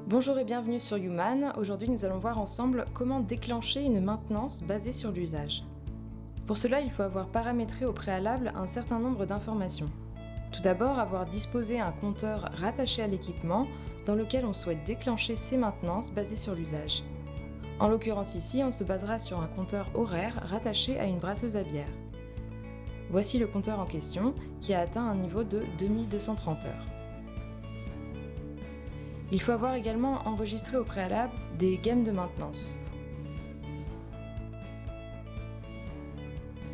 Bonjour et bienvenue sur Human. Aujourd'hui, nous allons voir ensemble comment déclencher une maintenance basée sur l'usage. Pour cela, il faut avoir paramétré au préalable un certain nombre d'informations. Tout d'abord, avoir disposé un compteur rattaché à l'équipement dans lequel on souhaite déclencher ces maintenances basées sur l'usage. En l'occurrence ici, on se basera sur un compteur horaire rattaché à une brasseuse à bière. Voici le compteur en question qui a atteint un niveau de 2230 heures. Il faut avoir également enregistré au préalable des gammes de maintenance.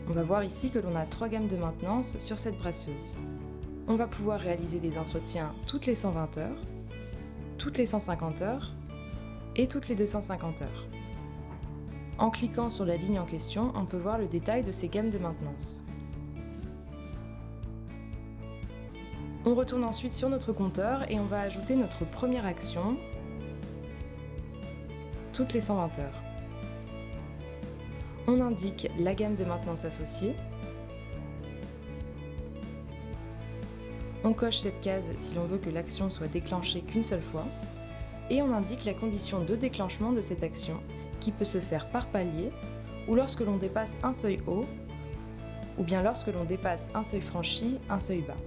On va voir ici que l'on a 3 gammes de maintenance sur cette brasseuse. On va pouvoir réaliser des entretiens toutes les 120 heures, toutes les 150 heures et toutes les 250 heures. En cliquant sur la ligne en question, on peut voir le détail de ces gammes de maintenance. On retourne ensuite sur notre compteur et on va ajouter notre première action toutes les 120 heures. On indique la gamme de maintenance associée. On coche cette case si l'on veut que l'action soit déclenchée qu'une seule fois. Et on indique la condition de déclenchement de cette action qui peut se faire par palier ou lorsque l'on dépasse un seuil haut ou bien lorsque l'on dépasse un seuil franchi, un seuil bas.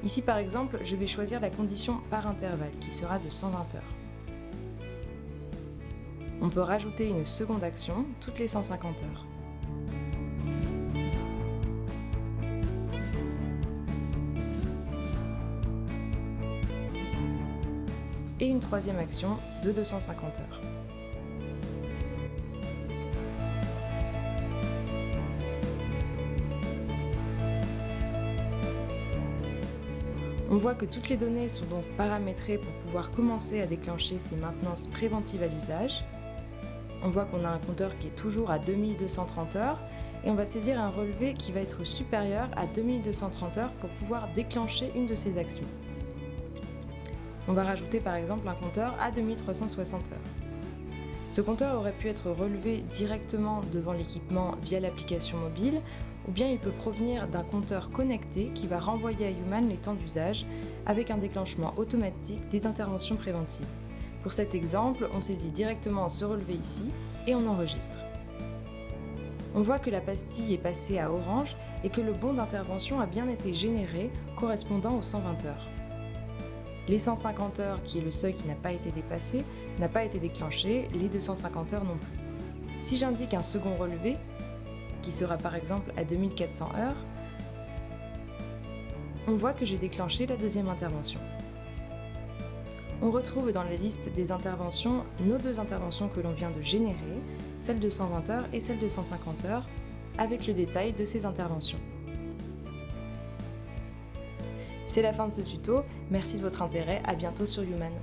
Ici par exemple, je vais choisir la condition par intervalle qui sera de 120 heures. On peut rajouter une seconde action toutes les 150 heures. Et une troisième action de 250 heures. On voit que toutes les données sont donc paramétrées pour pouvoir commencer à déclencher ces maintenances préventives à l'usage. On voit qu'on a un compteur qui est toujours à 2230 heures et on va saisir un relevé qui va être supérieur à 2230 heures pour pouvoir déclencher une de ces actions. On va rajouter par exemple un compteur à 2360 heures. Ce compteur aurait pu être relevé directement devant l'équipement via l'application mobile, ou bien il peut provenir d'un compteur connecté qui va renvoyer à Human les temps d'usage avec un déclenchement automatique des interventions préventives. Pour cet exemple, on saisit directement ce relevé ici et on enregistre. On voit que la pastille est passée à orange et que le bon d'intervention a bien été généré correspondant aux 120 heures. Les 150 heures, qui est le seuil qui n'a pas été dépassé, n'a pas été déclenché, les 250 heures non plus. Si j'indique un second relevé, qui sera par exemple à 2400 heures, on voit que j'ai déclenché la deuxième intervention. On retrouve dans la liste des interventions nos deux interventions que l'on vient de générer, celle de 120 heures et celle de 150 heures, avec le détail de ces interventions. C'est la fin de ce tuto, merci de votre intérêt, à bientôt sur Human.